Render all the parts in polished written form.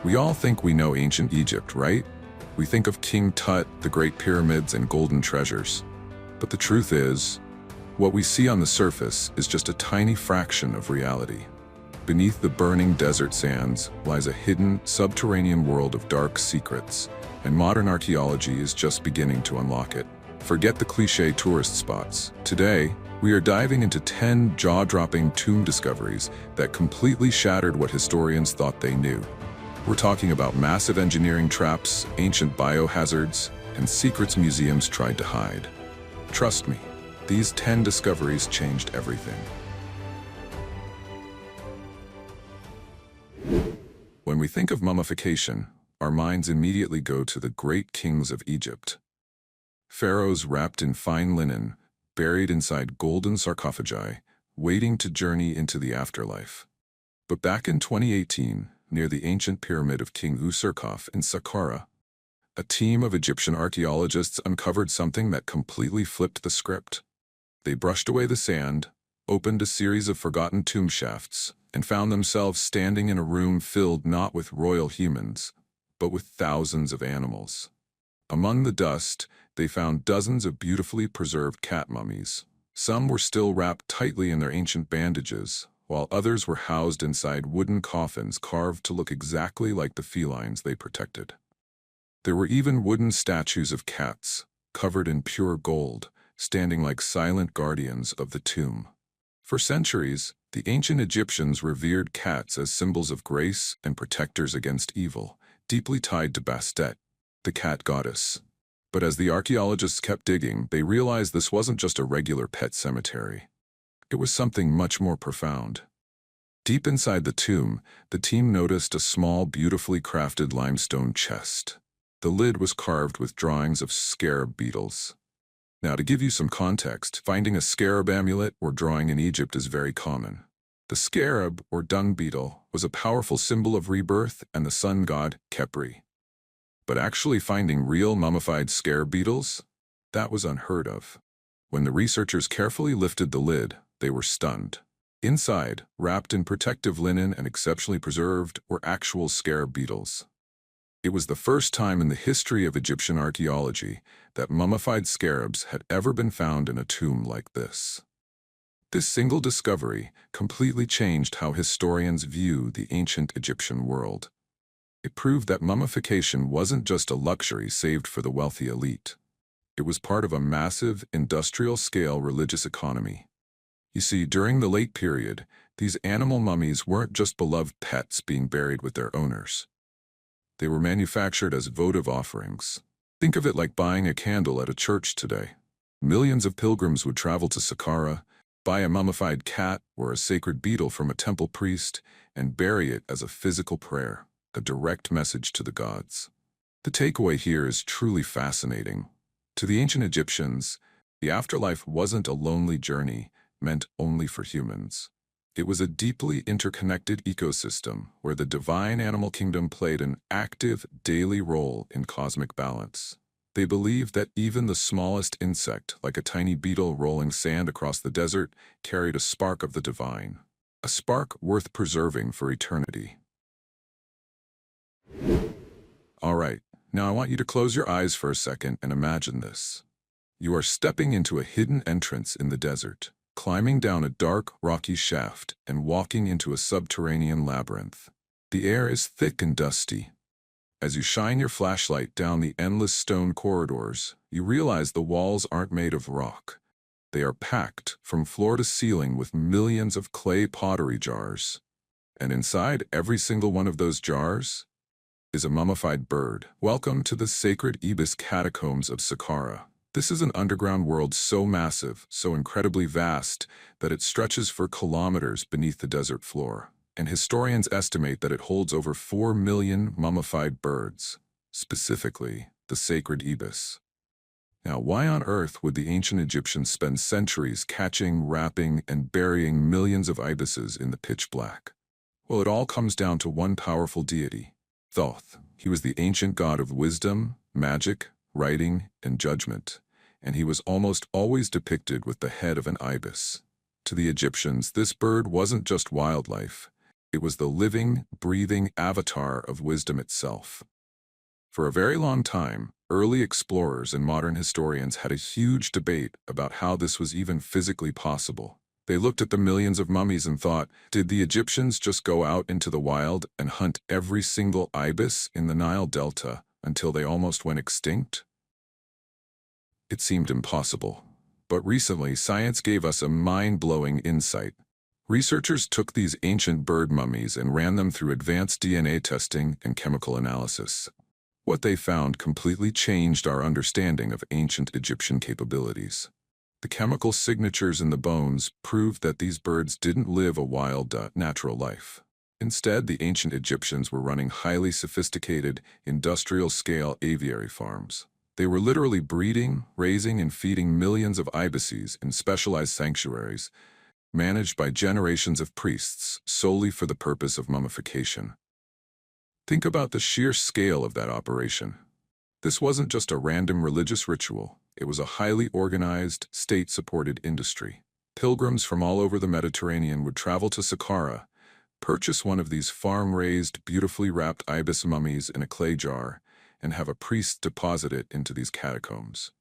We all think we know ancient Egypt, right? We think of King Tut, the Great Pyramids, and golden treasures. But the truth is, what we see on the surface is just a tiny fraction of reality. Beneath the burning desert sands lies a hidden, subterranean world of dark secrets, and modern archaeology is just beginning to unlock it. Forget the cliché tourist spots. Today, we are diving into 10 jaw-dropping tomb discoveries that completely shattered what historians thought they knew. We're talking about massive engineering traps, ancient biohazards, and secrets museums tried to hide. Trust me, these 10 discoveries changed everything. When we think of mummification, our minds immediately go to the great kings of Egypt. Pharaohs wrapped in fine linen, buried inside golden sarcophagi, waiting to journey into the afterlife. But back in 2018, near the ancient pyramid of King Tut in Saqqara, a team of Egyptian archaeologists uncovered something that completely flipped the script. They brushed away the sand, opened a series of forgotten tomb shafts, and found themselves standing in a room filled not with royal humans, but with thousands of animals. Among the dust, they found dozens of beautifully preserved cat mummies. Some were still wrapped tightly in their ancient bandages, while others were housed inside wooden coffins carved to look exactly like the felines they protected. There were even wooden statues of cats, covered in pure gold, standing like silent guardians of the tomb. For centuries, the ancient Egyptians revered cats as symbols of grace and protectors against evil, deeply tied to Bastet, the cat goddess. But as the archaeologists kept digging, they realized this wasn't just a regular pet cemetery. It was something much more profound. Deep inside the tomb, the team noticed a small, beautifully crafted limestone chest. The lid was carved with drawings of scarab beetles. Now, to give you some context, finding a scarab amulet or drawing in Egypt is very common. The scarab, or dung beetle, was a powerful symbol of rebirth and the sun god, Khepri. But actually finding real mummified scarab beetles? That was unheard of. When the researchers carefully lifted the lid, they were stunned. Inside, wrapped in protective linen and exceptionally preserved, were actual scarab beetles. It was the first time in the history of Egyptian archaeology that mummified scarabs had ever been found in a tomb like this. This single discovery completely changed how historians view the ancient Egyptian world. It proved that mummification wasn't just a luxury saved for the wealthy elite. It was part of a massive, industrial-scale religious economy. You see, during the late period, these animal mummies weren't just beloved pets being buried with their owners. They were manufactured as votive offerings. Think of it like buying a candle at a church today. Millions of pilgrims would travel to Saqqara, buy a mummified cat or a sacred beetle from a temple priest, and bury it as a physical prayer, a direct message to the gods. The takeaway here is truly fascinating. To the ancient Egyptians, the afterlife wasn't a lonely journey meant only for humans. It was a deeply interconnected ecosystem where the divine animal kingdom played an active, daily role in cosmic balance. They believed that even the smallest insect, like a tiny beetle rolling sand across the desert, carried a spark of the divine, a spark worth preserving for eternity. All right, now I want you to close your eyes for a second and imagine this. You are stepping into a hidden entrance in the desert, climbing down a dark, rocky shaft and walking into a subterranean labyrinth. The air is thick and dusty. As you shine your flashlight down the endless stone corridors, you realize the walls aren't made of rock. They are packed from floor to ceiling with millions of clay pottery jars. And inside every single one of those jars is a mummified bird. Welcome to the sacred Ibis Catacombs of Saqqara. This is an underground world so massive, so incredibly vast, that it stretches for kilometers beneath the desert floor. And historians estimate that it holds over 4 million mummified birds, specifically the sacred Ibis. Now, why on earth would the ancient Egyptians spend centuries catching, wrapping, and burying millions of ibises in the pitch black? Well, it all comes down to one powerful deity, Thoth. He was the ancient god of wisdom, magic, writing, and judgment, and he was almost always depicted with the head of an ibis. To the Egyptians, this bird wasn't just wildlife. It was the living, breathing avatar of wisdom itself. For a very long time, early explorers and modern historians had a huge debate about how this was even physically possible. They looked at the millions of mummies and thought, did the Egyptians just go out into the wild and hunt every single ibis in the Nile Delta until they almost went extinct? It seemed impossible. But recently, science gave us a mind-blowing insight. Researchers took these ancient bird mummies and ran them through advanced DNA testing and chemical analysis. What they found completely changed our understanding of ancient Egyptian capabilities. The chemical signatures in the bones proved that these birds didn't live a wild, natural life. Instead, the ancient Egyptians were running highly sophisticated, industrial-scale aviary farms. They were literally breeding, raising, and feeding millions of ibises in specialized sanctuaries, managed by generations of priests solely for the purpose of mummification. Think about the sheer scale of that operation. This wasn't just a random religious ritual. It was a highly organized, state-supported industry. Pilgrims from all over the Mediterranean would travel to Saqqara, purchase one of these farm-raised, beautifully wrapped ibis mummies in a clay jar, and have a priest deposit it into these catacombs.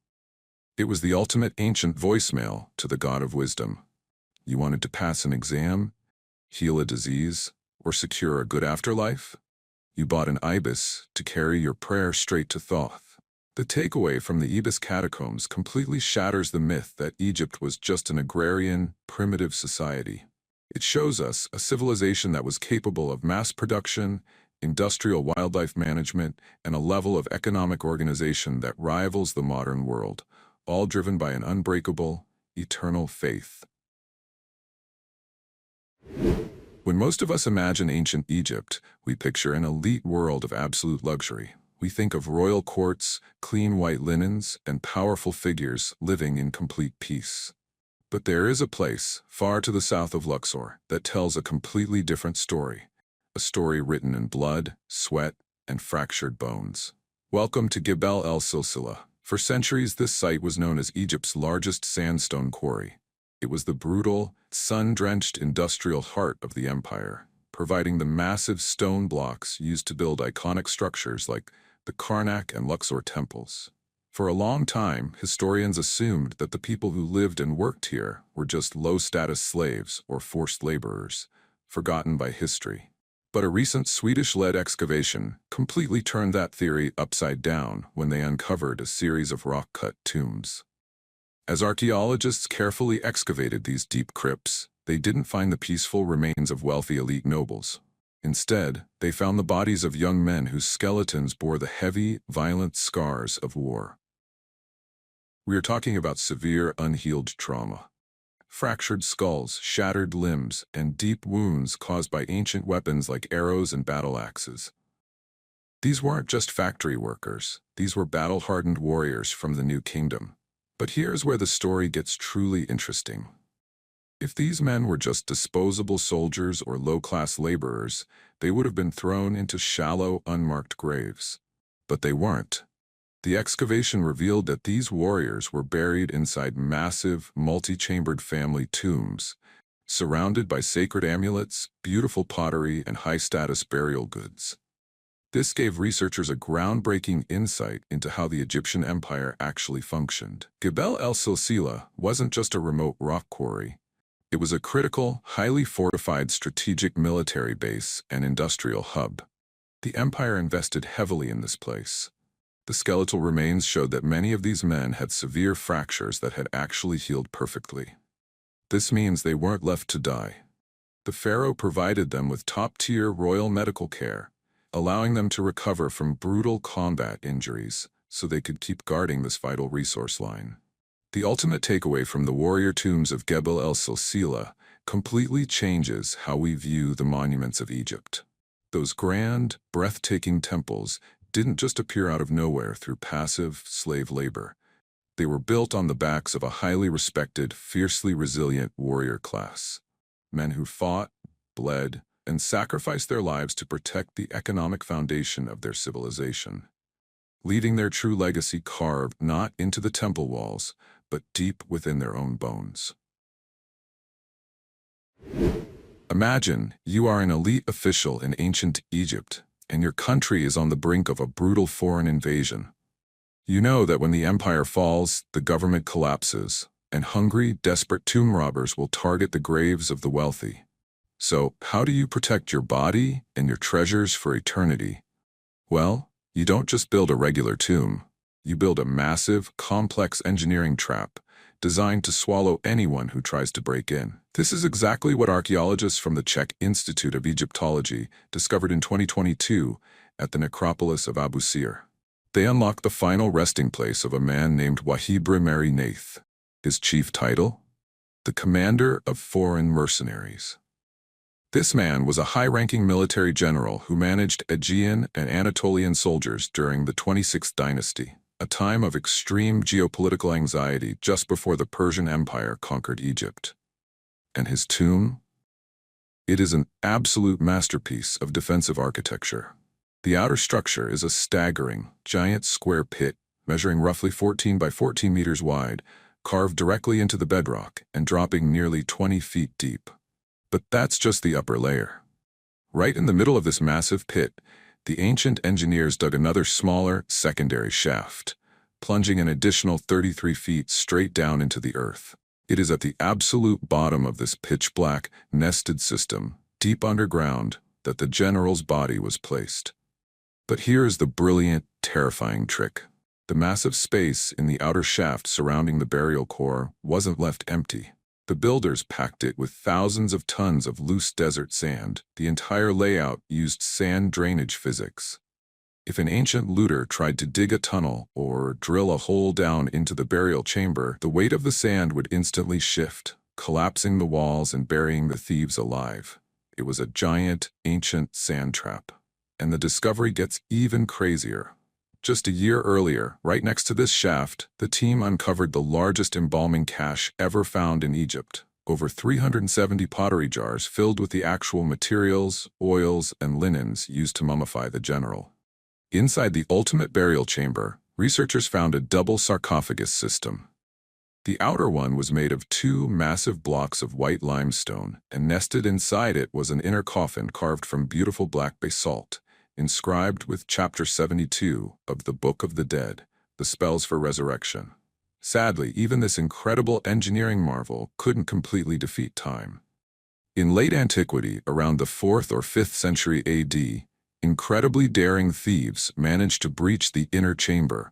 It was the ultimate ancient voicemail to the god of wisdom. You wanted to pass an exam, heal a disease, or secure a good afterlife? You bought an ibis to carry your prayer straight to Thoth. The takeaway from the Ibis catacombs completely shatters the myth that Egypt was just an agrarian, primitive society. It shows us a civilization that was capable of mass production, industrial wildlife management, and a level of economic organization that rivals the modern world, all driven by an unbreakable, eternal faith. When most of us imagine ancient Egypt, we picture an elite world of absolute luxury. We think of royal courts, clean white linens, and powerful figures living in complete peace. But there is a place, far to the south of Luxor, that tells a completely different story. A story written in blood, sweat, and fractured bones. Welcome to Gebel el-Silsila. For centuries, this site was known as Egypt's largest sandstone quarry. It was the brutal, sun-drenched industrial heart of the empire, providing the massive stone blocks used to build iconic structures like the Karnak and Luxor temples. For a long time, historians assumed that the people who lived and worked here were just low-status slaves or forced laborers, forgotten by history. But a recent Swedish-led excavation completely turned that theory upside down when they uncovered a series of rock-cut tombs. As archaeologists carefully excavated these deep crypts, they didn't find the peaceful remains of wealthy elite nobles. Instead, they found the bodies of young men whose skeletons bore the heavy, violent scars of war. We are talking about severe, unhealed trauma. Fractured skulls, shattered limbs, and deep wounds caused by ancient weapons like arrows and battle axes. These weren't just factory workers. These were battle-hardened warriors from the New Kingdom. But here's where the story gets truly interesting. If these men were just disposable soldiers or low-class laborers, they would have been thrown into shallow, unmarked graves. But they weren't. The excavation revealed that these warriors were buried inside massive, multi-chambered family tombs, surrounded by sacred amulets, beautiful pottery, and high-status burial goods. This gave researchers a groundbreaking insight into how the Egyptian empire actually functioned. Gebel el-Silsila wasn't just a remote rock quarry. It was a critical, highly fortified strategic military base and industrial hub. The empire invested heavily in this place. The skeletal remains showed that many of these men had severe fractures that had actually healed perfectly. This means they weren't left to die. The pharaoh provided them with top-tier royal medical care, allowing them to recover from brutal combat injuries so they could keep guarding this vital resource line. The ultimate takeaway from the warrior tombs of Gebel el-Silsila completely changes how we view the monuments of Egypt. Those grand, breathtaking temples didn't just appear out of nowhere through passive slave labor. They were built on the backs of a highly respected, fiercely resilient warrior class. Men who fought, bled, and sacrificed their lives to protect the economic foundation of their civilization, leaving their true legacy carved not into the temple walls, but deep within their own bones. Imagine you are an elite official in ancient Egypt, and your country is on the brink of a brutal foreign invasion. You know that when the empire falls, the government collapses, and hungry, desperate tomb robbers will target the graves of the wealthy. So, how do you protect your body and your treasures for eternity? Well, you don't just build a regular tomb. You build a massive, complex engineering trap designed to swallow anyone who tries to break in. This is exactly what archaeologists from the Czech Institute of Egyptology discovered in 2022 at the necropolis of Abu Sir. They unlocked the final resting place of a man named Wahibre-Mery-Neith. His chief title? The Commander of Foreign Mercenaries. This man was a high-ranking military general who managed Aegean and Anatolian soldiers during the 26th dynasty, a time of extreme geopolitical anxiety just before the Persian Empire conquered Egypt. And his tomb? It is an absolute masterpiece of defensive architecture. The outer structure is a staggering, giant square pit measuring roughly 14 by 14 meters wide, carved directly into the bedrock and dropping nearly 20 feet deep. But that's just the upper layer. Right in the middle of this massive pit, the ancient engineers dug another smaller, secondary shaft, plunging an additional 33 feet straight down into the earth. It is at the absolute bottom of this pitch-black, nested system, deep underground, that the general's body was placed. But here is the brilliant, terrifying trick. The massive space in the outer shaft surrounding the burial core wasn't left empty. The builders packed it with thousands of tons of loose desert sand. The entire layout used sand drainage physics. If an ancient looter tried to dig a tunnel or drill a hole down into the burial chamber, the weight of the sand would instantly shift, collapsing the walls and burying the thieves alive. It was a giant, ancient sand trap. And the discovery gets even crazier. Just a year earlier, right next to this shaft, the team uncovered the largest embalming cache ever found in Egypt. Over 370 pottery jars filled with the actual materials, oils, and linens used to mummify the general. Inside the ultimate burial chamber, researchers found a double sarcophagus system. The outer one was made of two massive blocks of white limestone, and nested inside it was an inner coffin carved from beautiful black basalt, inscribed with Chapter 72 of the Book of the Dead, the spells for resurrection. Sadly, even this incredible engineering marvel couldn't completely defeat time. In late antiquity, around the 4th or 5th century AD, incredibly daring thieves managed to breach the inner chamber,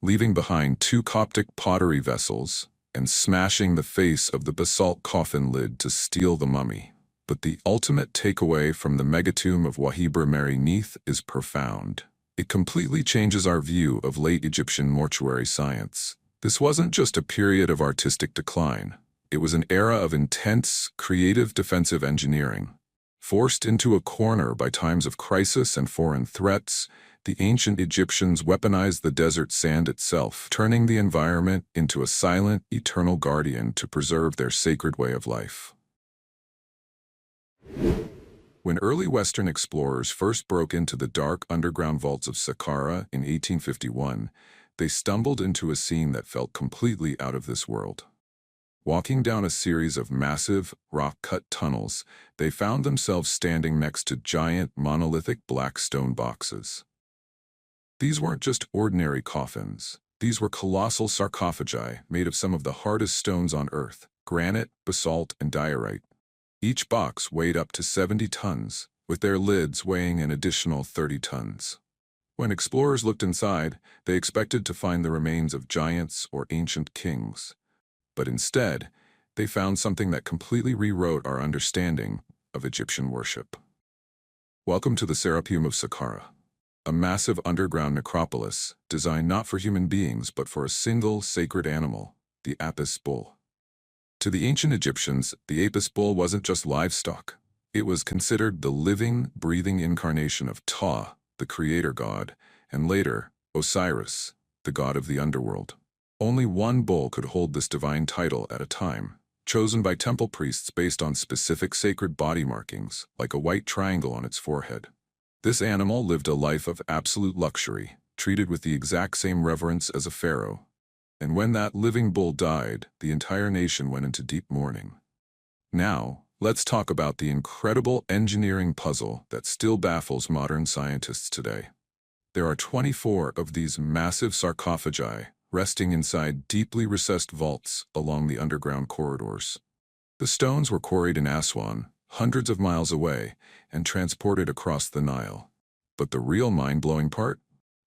leaving behind 2 Coptic pottery vessels and smashing the face of the basalt coffin lid to steal the mummy. But the ultimate takeaway from the Megatomb of Wahibre-Mery-Neith is profound. It completely changes our view of late Egyptian mortuary science. This wasn't just a period of artistic decline. It was an era of intense, creative defensive engineering. Forced into a corner by times of crisis and foreign threats, the ancient Egyptians weaponized the desert sand itself, turning the environment into a silent, eternal guardian to preserve their sacred way of life. When early Western explorers first broke into the dark underground vaults of Saqqara in 1851, they stumbled into a scene that felt completely out of this world. Walking down a series of massive, rock-cut tunnels, they found themselves standing next to giant, monolithic black stone boxes. These weren't just ordinary coffins. These were colossal sarcophagi made of some of the hardest stones on Earth: granite, basalt, and diorite. Each box weighed up to 70 tons, with their lids weighing an additional 30 tons. When explorers looked inside, they expected to find the remains of giants or ancient kings. But instead, they found something that completely rewrote our understanding of Egyptian worship. Welcome to the Serapeum of Saqqara, a massive underground necropolis designed not for human beings but for a single sacred animal, the Apis bull. To the ancient Egyptians, the Apis bull wasn't just livestock. It was considered the living, breathing incarnation of Ptah, the creator god, and later, Osiris, the god of the underworld. Only one bull could hold this divine title at a time, chosen by temple priests based on specific sacred body markings, like a white triangle on its forehead. This animal lived a life of absolute luxury, treated with the exact same reverence as a pharaoh. And when that living bull died, the entire nation went into deep mourning. Now, Let's talk about the incredible engineering puzzle that still baffles modern scientists today. There are 24 of these massive sarcophagi resting inside deeply recessed vaults along the underground corridors. The stones were quarried in Aswan, hundreds of miles away, and transported across the Nile. But the real mind-blowing part?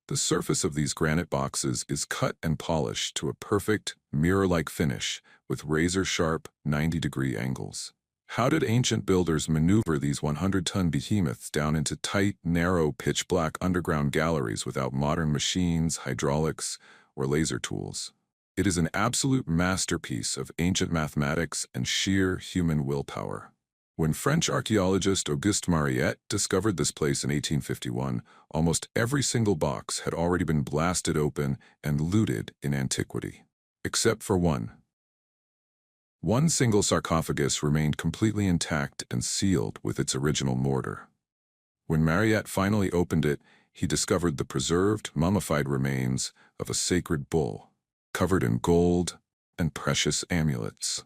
The surface of these granite boxes is cut and polished to a perfect, mirror-like finish with razor-sharp, 90-degree angles. How did ancient builders maneuver these 100-ton behemoths down into tight, narrow, pitch-black underground galleries without modern machines, hydraulics, or laser tools? It is an absolute masterpiece of ancient mathematics and sheer human willpower. When French archaeologist Auguste Mariette discovered this place in 1851, almost every single box had already been blasted open and looted in antiquity. Except for one. One single sarcophagus remained completely intact and sealed with its original mortar. When Mariette finally opened it, he discovered the preserved, mummified remains of a sacred bull, covered in gold and precious amulets.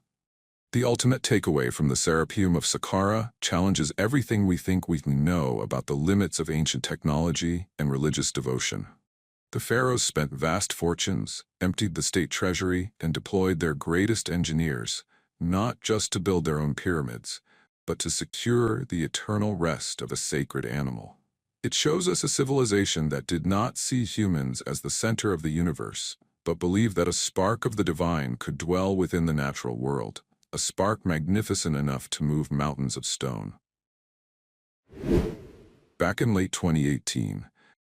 The ultimate takeaway from the Serapeum of Saqqara challenges everything we think we know about the limits of ancient technology and religious devotion. The pharaohs spent vast fortunes, emptied the state treasury, and deployed their greatest engineers, not just to build their own pyramids, but to secure the eternal rest of a sacred animal. It shows us a civilization that did not see humans as the center of the universe, but believed that a spark of the divine could dwell within the natural world, a spark magnificent enough to move mountains of stone. Back in late 2018,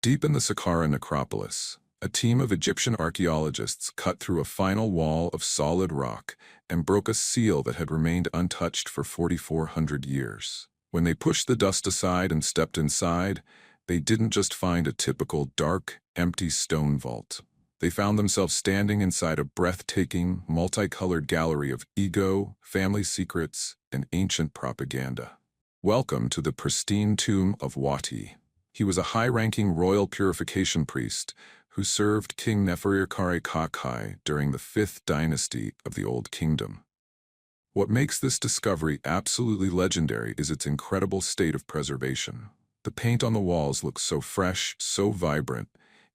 deep in the Saqqara necropolis, a team of Egyptian archaeologists cut through a final wall of solid rock and broke a seal that had remained untouched for 4,400 years. When they pushed the dust aside and stepped inside, they didn't just find a typical dark, empty stone vault. They found themselves standing inside a breathtaking, multicolored gallery of ego, family secrets, and ancient propaganda. Welcome to the pristine tomb of Wahtye. He was a high-ranking royal purification priest who served King Nefer during the 5th dynasty of the Old Kingdom. What makes this discovery absolutely legendary is its incredible state of preservation. The paint on the walls looks so fresh, so vibrant,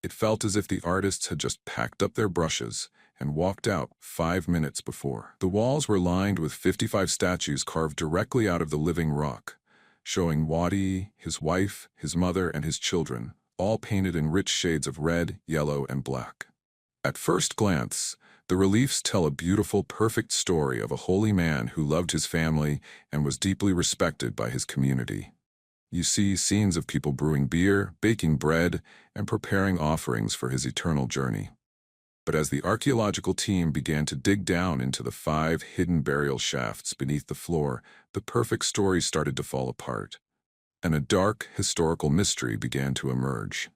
it felt as if the artists had just packed up their brushes and walked out 5 minutes before. The walls were lined with 55 statues carved directly out of the living rock, showing Wahtye, his wife, his mother, and his children, all painted in rich shades of red, yellow, and black. At first glance, the reliefs tell a beautiful, perfect story of a holy man who loved his family and was deeply respected by his community. You see scenes of people brewing beer, baking bread, and preparing offerings for his eternal journey. But as the archaeological team began to dig down into the 5 hidden burial shafts beneath the floor, the perfect story started to fall apart, and a dark, historical mystery began to emerge.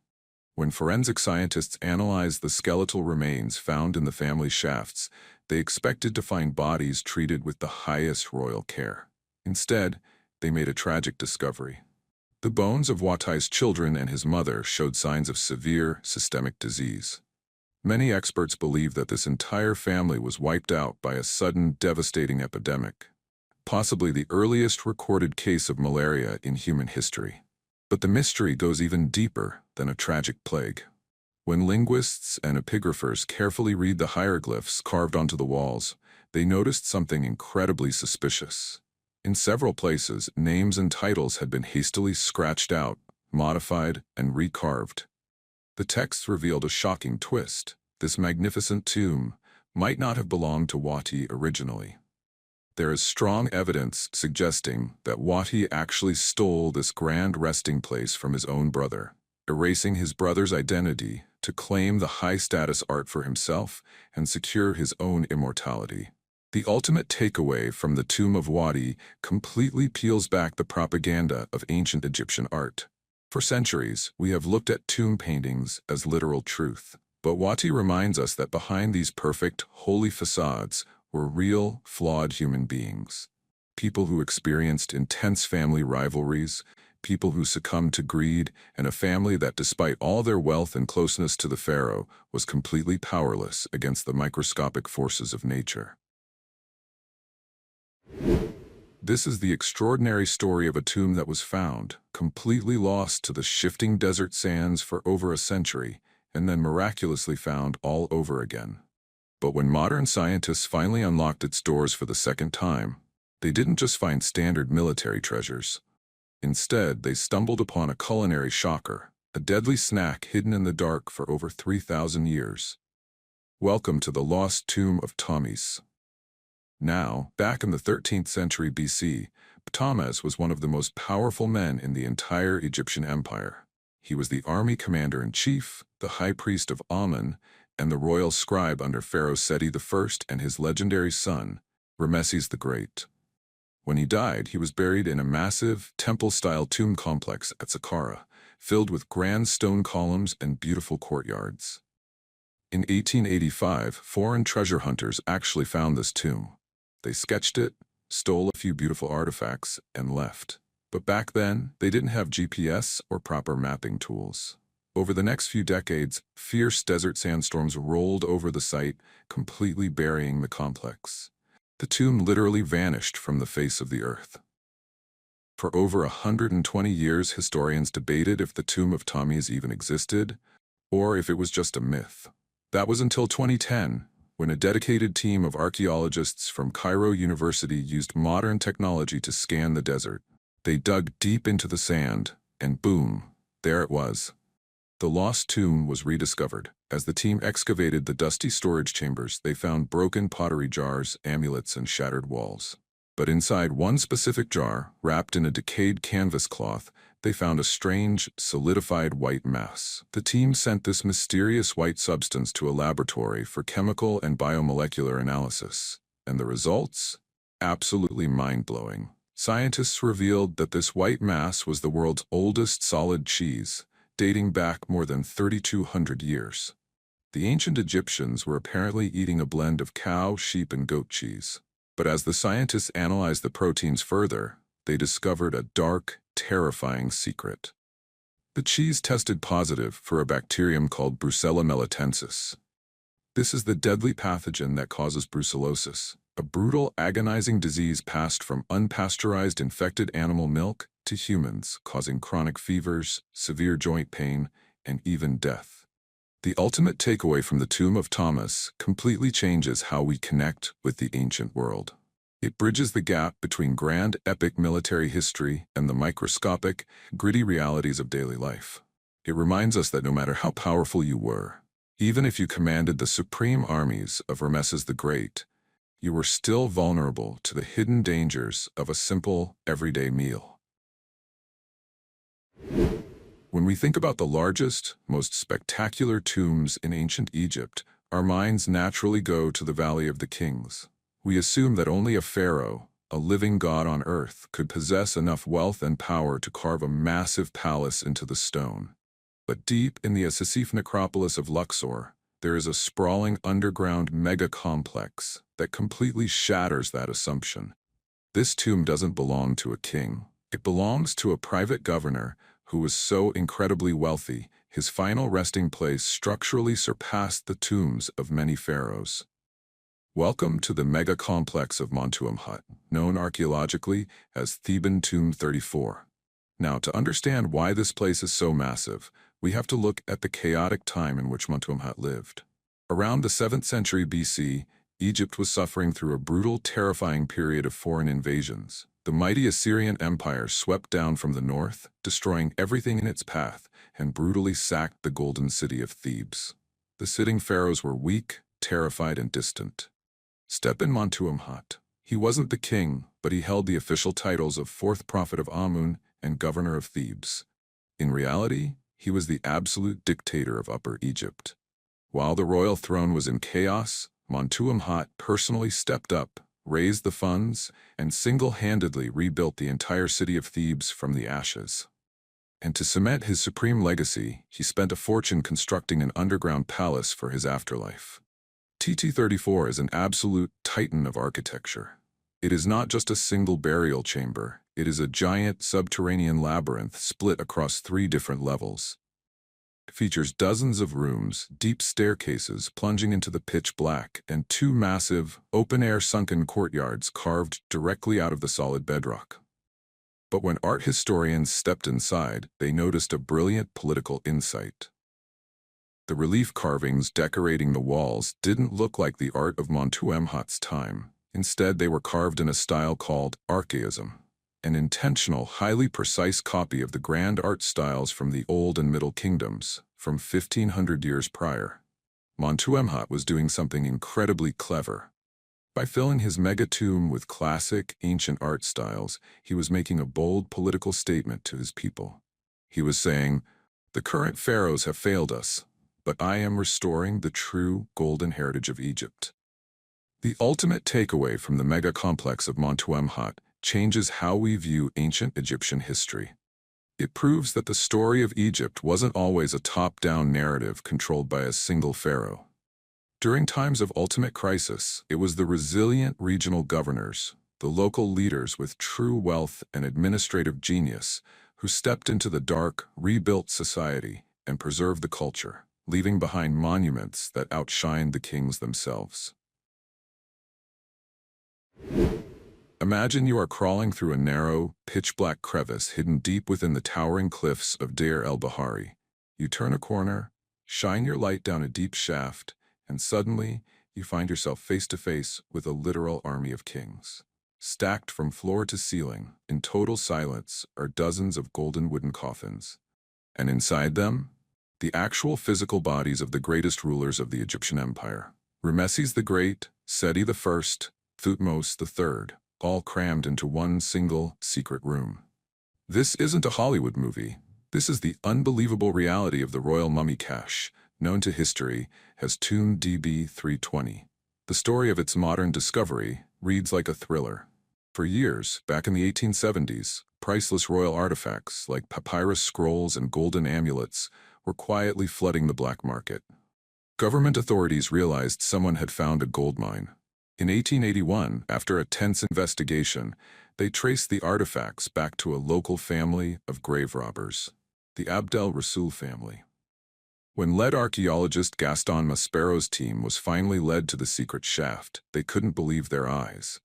When forensic scientists analyzed the skeletal remains found in the family shafts, they expected to find bodies treated with the highest royal care. Instead, they made a tragic discovery. The bones of Wahtye's children and his mother showed signs of severe systemic disease. Many experts believe that this entire family was wiped out by a sudden, devastating epidemic, possibly the earliest recorded case of malaria in human history. But the mystery goes even deeper than a tragic plague. When linguists and epigraphers carefully read the hieroglyphs carved onto the walls, they noticed something incredibly suspicious. In several places, names and titles had been hastily scratched out, modified, and recarved. The texts revealed a shocking twist. This magnificent tomb might not have belonged to Wahtye originally. There is strong evidence suggesting that Wahtye actually stole this grand resting place from his own brother, erasing his brother's identity to claim the high-status art for himself and secure his own immortality. The ultimate takeaway from the tomb of Wahtye completely peels back the propaganda of ancient Egyptian art. For centuries, we have looked at tomb paintings as literal truth. But Wahtye reminds us that behind these perfect, holy facades were real, flawed human beings. People who experienced intense family rivalries, people who succumbed to greed, and a family that, despite all their wealth and closeness to the pharaoh, was completely powerless against the microscopic forces of nature. This is the extraordinary story of a tomb that was found, completely lost to the shifting desert sands for over a century, and then miraculously found all over again. But when modern scientists finally unlocked its doors for the second time, they didn't just find standard military treasures. Instead, they stumbled upon a culinary shocker, a deadly snack hidden in the dark for over 3,000 years. Welcome to the lost tomb of Ptahmes. Now, back in the 13th century BC, Ptahmes was one of the most powerful men in the entire Egyptian empire. He was the army commander-in-chief, the high priest of Amun, and the royal scribe under Pharaoh Seti I and his legendary son, Ramesses the Great. When he died, he was buried in a massive, temple-style tomb complex at Saqqara, filled with grand stone columns and beautiful courtyards. In 1885, foreign treasure hunters actually found this tomb. They sketched it, stole a few beautiful artifacts, and left. But back then, they didn't have GPS or proper mapping tools. Over the next few decades, fierce desert sandstorms rolled over the site, completely burying the complex. The tomb literally vanished from the face of the earth. For over 120 years, historians debated if the tomb of Ptahmes even existed, or if it was just a myth. That was until 2010, when a dedicated team of archaeologists from Cairo University used modern technology to scan the desert. They dug deep into the sand, and boom, there it was. The lost tomb was rediscovered. As the team excavated the dusty storage chambers, they found broken pottery jars, amulets, and shattered walls. But inside one specific jar, wrapped in a decayed canvas cloth, they found a strange, solidified white mass. The team sent this mysterious white substance to a laboratory for chemical and biomolecular analysis. And the results? Absolutely mind-blowing. Scientists revealed that this white mass was the world's oldest solid cheese, dating back more than 3,200 years. The ancient Egyptians were apparently eating a blend of cow, sheep, and goat cheese. But as the scientists analyzed the proteins further, they discovered a dark, terrifying secret. The cheese tested positive for a bacterium called Brucella melitensis. This is the deadly pathogen that causes brucellosis, a brutal, agonizing disease passed from unpasteurized infected animal milk to humans, causing chronic fevers, severe joint pain, and even death. The ultimate takeaway from the tomb of Ptahmes completely changes how we connect with the ancient world. It bridges the gap between grand, epic military history and the microscopic, gritty realities of daily life. It reminds us that no matter how powerful you were, even if you commanded the supreme armies of Ramesses the Great, you were still vulnerable to the hidden dangers of a simple, everyday meal. When we think about the largest, most spectacular tombs in ancient Egypt, our minds naturally go to the Valley of the Kings. We assume that only a pharaoh, a living god on earth, could possess enough wealth and power to carve a massive palace into the stone. But deep in the Sisyphean necropolis of Luxor, there is a sprawling underground mega-complex that completely shatters that assumption. This tomb doesn't belong to a king. It belongs to a private governor who was so incredibly wealthy, his final resting place structurally surpassed the tombs of many pharaohs. Welcome to the Mega-Complex of Montuemhat, known archaeologically as Theban Tomb 34. Now, to understand why this place is so massive, we have to look at the chaotic time in which Montuemhat lived. Around the 7th century BC, Egypt was suffering through a brutal, terrifying period of foreign invasions. The mighty Assyrian Empire swept down from the north, destroying everything in its path, and brutally sacked the golden city of Thebes. The sitting pharaohs were weak, terrified, and distant. Step in Montuemhat. He wasn't the king, but he held the official titles of 4th prophet of Amun and governor of Thebes. In reality, he was the absolute dictator of Upper Egypt. While the royal throne was in chaos, Montuemhat personally stepped up, raised the funds, and single-handedly rebuilt the entire city of Thebes from the ashes. And to cement his supreme legacy, he spent a fortune constructing an underground palace for his afterlife. TT-34 is an absolute titan of architecture. It is not just a single burial chamber, it is a giant subterranean labyrinth split across 3 different levels. features dozens of rooms, deep staircases plunging into the pitch black, and two massive, open-air sunken courtyards carved directly out of the solid bedrock. But when art historians stepped inside, they noticed a brilliant political insight. The relief carvings decorating the walls didn't look like the art of Montuemhat's time. Instead, they were carved in a style called archaism, an intentional, highly precise copy of the grand art styles from the Old and Middle Kingdoms, from 1500 years prior. Montuemhat was doing something incredibly clever. By filling his mega-tomb with classic, ancient art styles, he was making a bold political statement to his people. He was saying, "The current pharaohs have failed us, but I am restoring the true golden heritage of Egypt." The ultimate takeaway from the Mega-Complex of Montuemhat changes how we view ancient Egyptian history. It proves that the story of Egypt wasn't always a top-down narrative controlled by a single pharaoh. During times of ultimate crisis, it was the resilient regional governors, the local leaders with true wealth and administrative genius, who stepped into the dark, rebuilt society and preserved the culture, leaving behind monuments that outshined the kings themselves. Imagine you are crawling through a narrow, pitch-black crevice hidden deep within the towering cliffs of Deir el-Bahari. You turn a corner, shine your light down a deep shaft, and suddenly, you find yourself face-to-face with a literal army of kings. Stacked from floor to ceiling, in total silence, are dozens of golden wooden coffins. And inside them, the actual physical bodies of the greatest rulers of the Egyptian Empire. Ramesses the Great, Seti I, Thutmose III, all crammed into one single, secret room. This isn't a Hollywood movie. This is the unbelievable reality of the royal mummy cache, known to history as Tomb DB320. The story of its modern discovery reads like a thriller. For years, back in the 1870s, priceless royal artifacts like papyrus scrolls and golden amulets were quietly flooding the black market. Government authorities realized someone had found a gold mine. In 1881, after a tense investigation, they traced the artifacts back to a local family of grave robbers, the Abd el-Rasul family. When lead archaeologist Gaston Maspero's team was finally led to the secret shaft, they couldn't believe their eyes.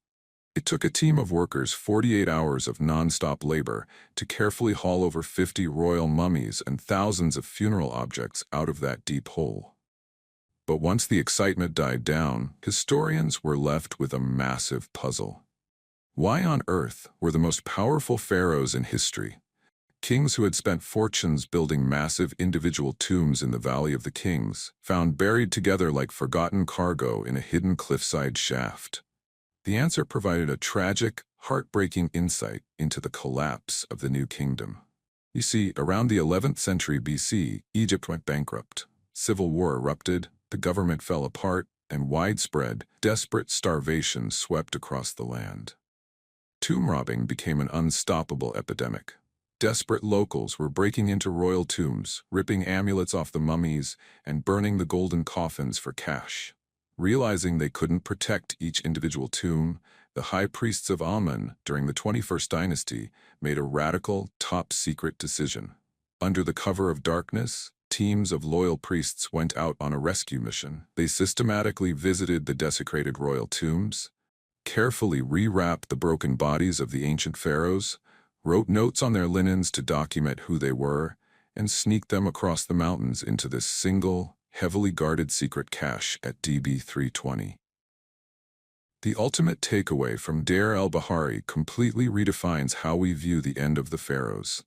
It took a team of workers 48 hours of non-stop labor to carefully haul over 50 royal mummies and thousands of funeral objects out of that deep hole. But once the excitement died down, historians were left with a massive puzzle. Why on earth were the most powerful pharaohs in history, kings who had spent fortunes building massive individual tombs in the Valley of the Kings, found buried together like forgotten cargo in a hidden cliffside shaft? The answer provided a tragic, heartbreaking insight into the collapse of the New Kingdom. You see, around the 11th century BC, Egypt went bankrupt. Civil war erupted, the government fell apart, and widespread, desperate starvation swept across the land. Tomb robbing became an unstoppable epidemic. Desperate locals were breaking into royal tombs, ripping amulets off the mummies, and burning the golden coffins for cash. Realizing they couldn't protect each individual tomb, the high priests of Amun during the 21st dynasty made a radical, top-secret decision. Under the cover of darkness, teams of loyal priests went out on a rescue mission. They systematically visited the desecrated royal tombs, carefully rewrapped the broken bodies of the ancient pharaohs, wrote notes on their linens to document who they were, and sneaked them across the mountains into this single, heavily guarded secret cache at DB320. The ultimate takeaway from Deir el-Bahari completely redefines how we view the end of the pharaohs.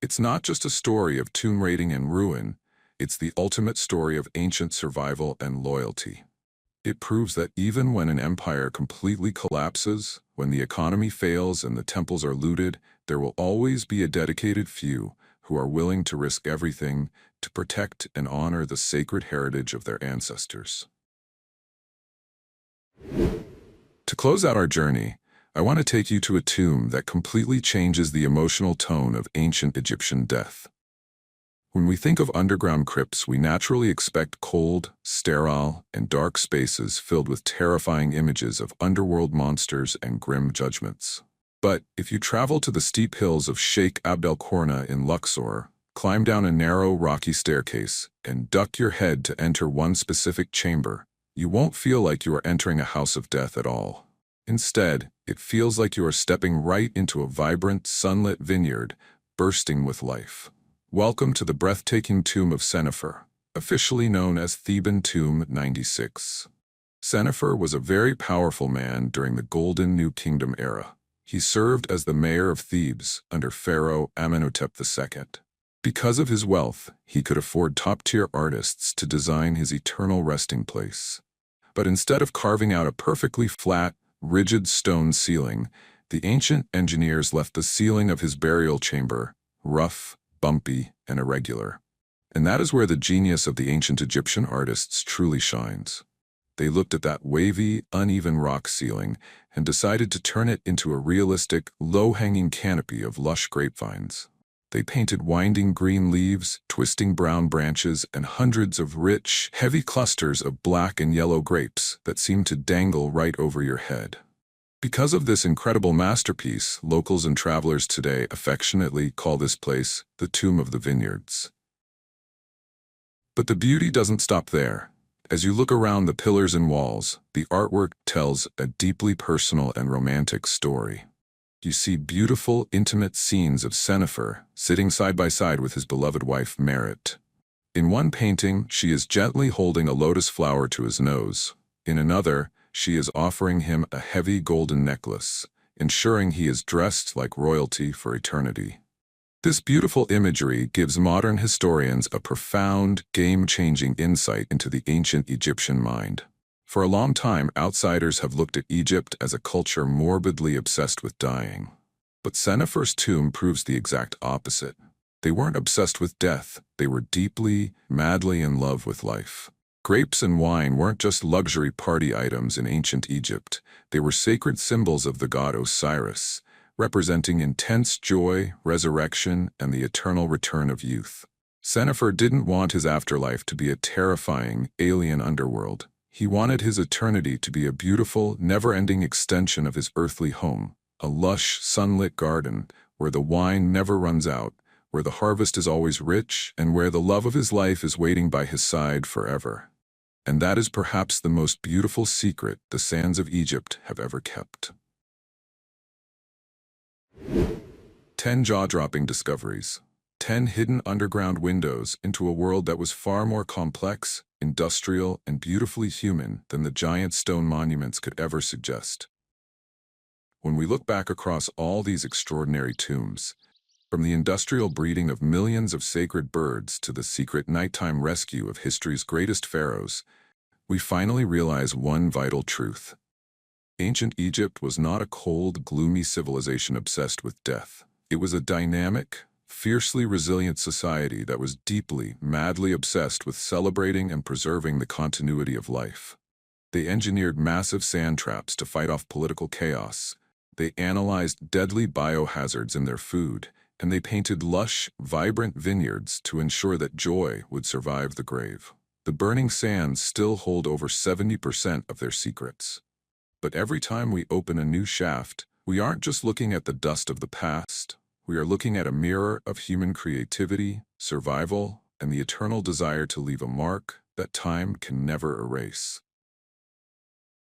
It's not just a story of tomb raiding and ruin, it's the ultimate story of ancient survival and loyalty. It proves that even when an empire completely collapses, when the economy fails and the temples are looted, there will always be a dedicated few who are willing to risk everything to protect and honor the sacred heritage of their ancestors. To close out our journey, I want to take you to a tomb that completely changes the emotional tone of ancient Egyptian death. When we think of underground crypts, we naturally expect cold, sterile, and dark spaces filled with terrifying images of underworld monsters and grim judgments. But if you travel to the steep hills of Sheikh Abd el-Korna in Luxor, Climb down a narrow, rocky staircase and duck your head to enter one specific chamber. You won't feel like you are entering a house of death at all. Instead, it feels like you are stepping right into a vibrant, sunlit vineyard, bursting with life. Welcome to the breathtaking tomb of Sennefer, officially known as Theban Tomb 96. Sennefer was a very powerful man during the Golden New Kingdom era. He served as the mayor of Thebes under Pharaoh Amenhotep II. Because of his wealth, he could afford top-tier artists to design his eternal resting place. But instead of carving out a perfectly flat, rigid stone ceiling, the ancient engineers left the ceiling of his burial chamber rough, bumpy, and irregular. And that is where the genius of the ancient Egyptian artists truly shines. They looked at that wavy, uneven rock ceiling and decided to turn it into a realistic, low-hanging canopy of lush grapevines. They painted winding green leaves, twisting brown branches, and hundreds of rich, heavy clusters of black and yellow grapes that seemed to dangle right over your head. Because of this incredible masterpiece, locals and travelers today affectionately call this place the Tomb of the Vineyards. But the beauty doesn't stop there. As you look around the pillars and walls, the artwork tells a deeply personal and romantic story. You see beautiful, intimate scenes of Sennefer sitting side by side with his beloved wife Merit. In one painting, she is gently holding a lotus flower to his nose. In another, she is offering him a heavy golden necklace, ensuring he is dressed like royalty for eternity. This beautiful imagery gives modern historians a profound, game-changing insight into the ancient Egyptian mind. For a long time, outsiders have looked at Egypt as a culture morbidly obsessed with dying. But Sennefer's tomb proves the exact opposite. They weren't obsessed with death, they were deeply, madly in love with life. Grapes and wine weren't just luxury party items in ancient Egypt, they were sacred symbols of the god Osiris, representing intense joy, resurrection, and the eternal return of youth. Sennefer didn't want his afterlife to be a terrifying, alien underworld. He wanted his eternity to be a beautiful, never-ending extension of his earthly home, a lush, sunlit garden where the wine never runs out, where the harvest is always rich, and where the love of his life is waiting by his side forever. And that is perhaps the most beautiful secret the sands of Egypt have ever kept. 10 jaw-dropping discoveries. 10 hidden underground windows into a world that was far more complex, industrial, and beautifully human than the giant stone monuments could ever suggest. When we look back across all these extraordinary tombs, from the industrial breeding of millions of sacred birds to the secret nighttime rescue of history's greatest pharaohs, we finally realize one vital truth. Ancient Egypt was not a cold, gloomy civilization obsessed with death. It was a dynamic, fiercely resilient society that was deeply, madly obsessed with celebrating and preserving the continuity of life. They engineered massive sand traps to fight off political chaos. They analyzed deadly biohazards in their food, and they painted lush, vibrant vineyards to ensure that joy would survive the grave. The burning sands still hold over 70% of their secrets. But every time we open a new shaft, we aren't just looking at the dust of the past. We are looking at a mirror of human creativity, survival, and the eternal desire to leave a mark that time can never erase.